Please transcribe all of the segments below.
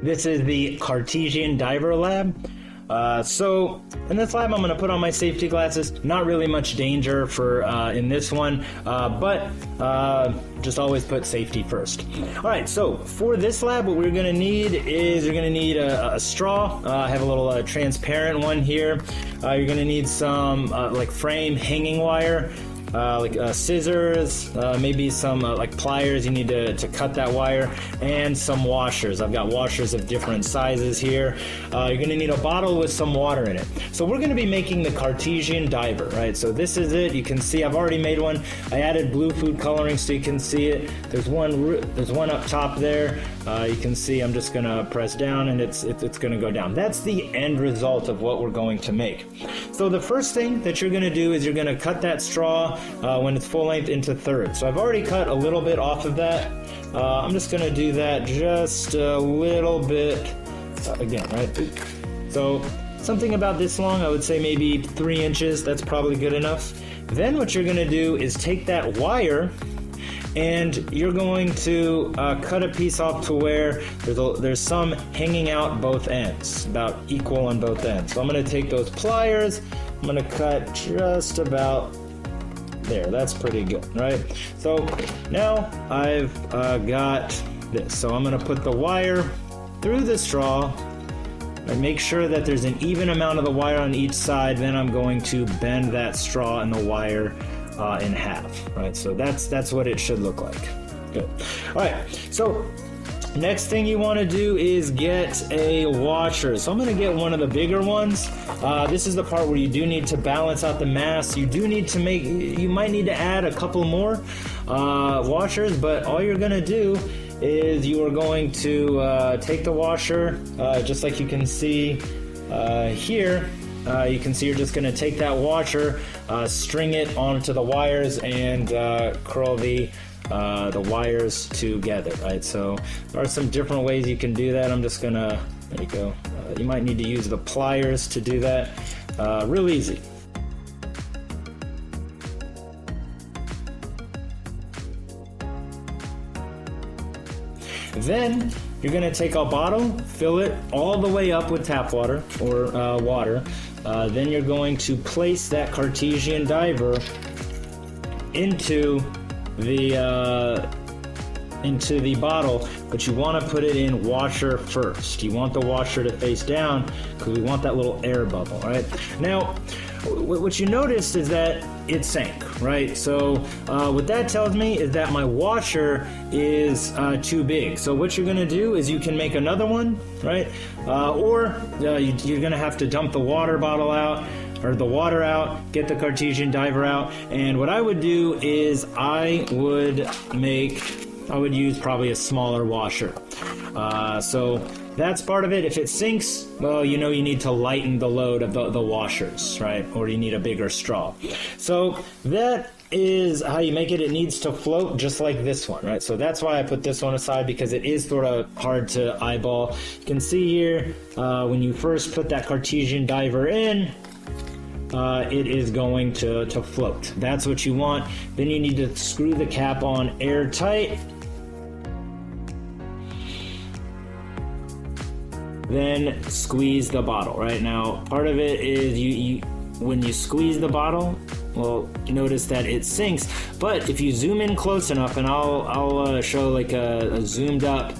This is the Cartesian Diver lab. So in this lab, I'm going to put on my safety glasses. Not really much danger for in this one, but just always put safety first. All right, so for this lab, what we're going to need is you're going to need a straw. I have a little transparent one here. You're going to need some like frame hanging wire. Scissors, maybe some like pliers you need to cut that wire, and some washers. I've got washers of different sizes here. You're going to need a bottle with some water in it. So we're going to be making the Cartesian Diver, right? So this is it. You can see I've already made one. I added blue food coloring so you can see it. There's one up top there. You can see I'm just going to press down and it's going to go down. That's the end result of what we're going to make. So the first thing that you're going to do is you're going to cut that straw when it's full length into thirds. So I've already cut a little bit off of that. I'm just going to do that just a little bit again, right? So something about this long, I would say maybe 3 inches. That's probably good enough. Then what you're going to do is take that wire and you're going to cut a piece off to where there's some hanging out both ends, about equal on both ends. So I'm going to take those pliers, I'm going to cut just about there. That's pretty good, right? So now I've got this. So I'm going to put the wire through the straw and make sure that there's an even amount of the wire on each side. Then I'm going to bend that straw and the wire in half, right? So that's what it should look like. Good. All right, so next thing you want to do is get a washer. So I'm going to get one of the bigger ones. This is the part where you do need to balance out the mass. You might need to add a couple more washers, but all you're going to do is you are going to take the washer, just like you can see here. You can see you're just going to take that washer, string it onto the wires, and curl the wires together, right? So there are some different ways you can do that. I'm just going to, there you go. You might need to use the pliers to do that. Real easy. Then you're going to take a bottle, fill it all the way up with tap water or water. Then you're going to place that Cartesian Diver into the bottle, but you want to put it in washer first. You want the washer to face down because we want that little air bubble, right? Now, what you noticed is that it sank, right? So what that tells me is that my washer is too big. So what you're going to do is you can make another one, right? Or you're going to have to dump the water bottle out, or the water out, get the Cartesian Diver out. And what I would do is I would use probably a smaller washer. So that's part of it. If it sinks, well, you need to lighten the load of the washers, right? Or you need a bigger straw. So that is how you make it. It needs to float just like this one, right? So that's why I put this one aside, because it is sort of hard to eyeball. You can see here, when you first put that Cartesian Diver in, it is going to float. That's what you want. Then you need to screw the cap on airtight. Then squeeze the bottle. Right now, part of it is you when you squeeze the bottle, well, you notice that it sinks. But if you zoom in close enough, and I'll show like a zoomed up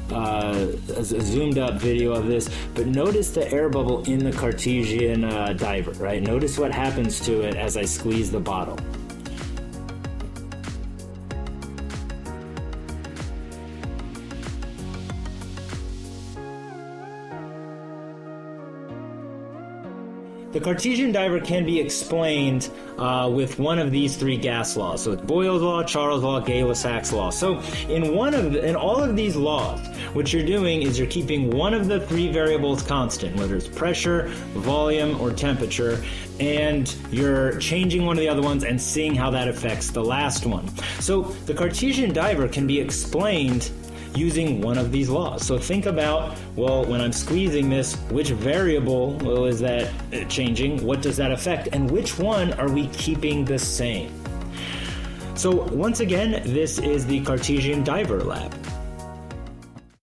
video of this, but notice the air bubble in the Cartesian Diver, right? Notice what happens to it as I squeeze the bottle. The Cartesian Diver can be explained with one of these 3 gas laws. So it's Boyle's law, Charles' law, Gay-Lussac's law. So in all of these laws, what you're doing is you're keeping one of the 3 variables constant, whether it's pressure, volume, or temperature, and you're changing one of the other ones and seeing how that affects the last one. So the Cartesian Diver can be explained using one of these laws. So think about, well, when I'm squeezing this, which variable is that changing? What does that affect? And which one are we keeping the same? So once again, this is the Cartesian Diver lab.